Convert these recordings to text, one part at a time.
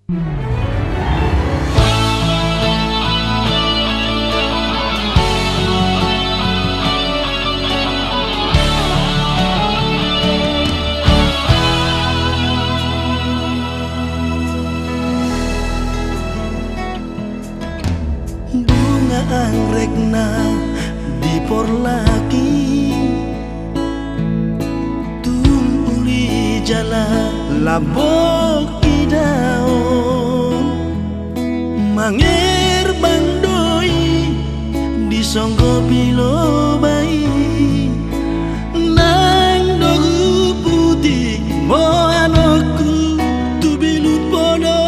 Bunga anggrekna dipor lagi, tumuli jala labok idaon, mangir bandoi disonggo pilo bayi, nang dogu putih mo anakku tu bilut podo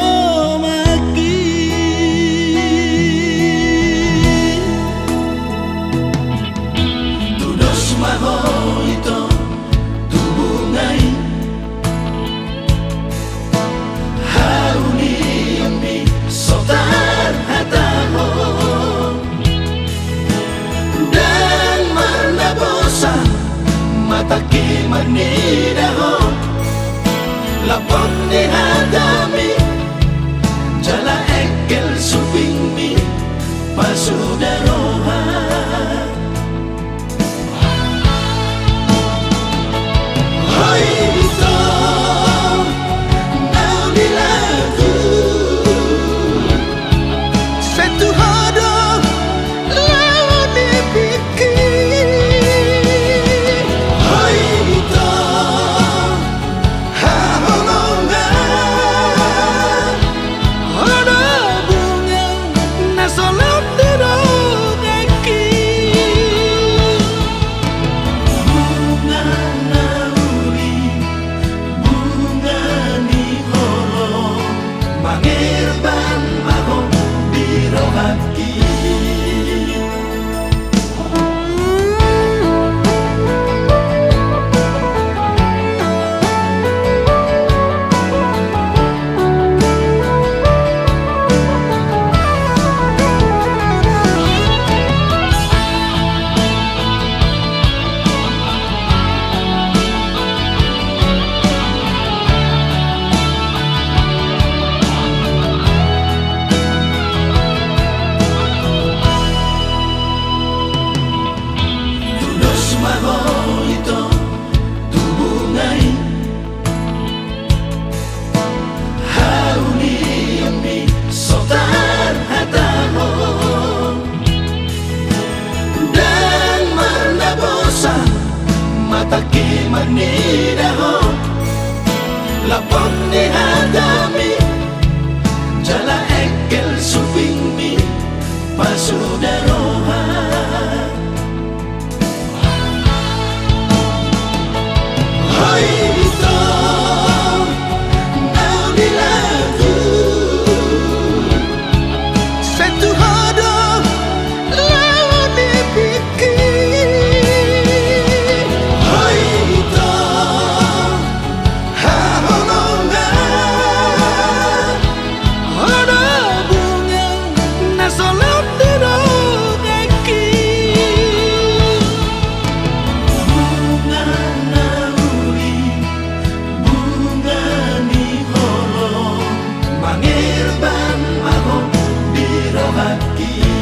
maki. Tudos maho ito tubungay, haruni yami sotar hatamo, dan manabosa mataki manidaho, lapok ni hadami jala ekel supingmi pasudaroha. Hoy ito naulilagu satu hado lawan dipikir. Hoy ito haholongan ada bunga nasolot dirogaki, bunga nauli bunga ni holo mangirban maho dirogaki. Tudos maho ito tubungay, haruni yami sotar hatamo, dan manabosa mataki manidaho, lapok ni hadami jala ekel supingmi pasudaroha. Hoy ito naulilagu satu hado lawan dipikir. Hoy ito haholongan ada bunga nasolot dirogaki, bunga nauli bunga ni holo mangirban maho dirogaki.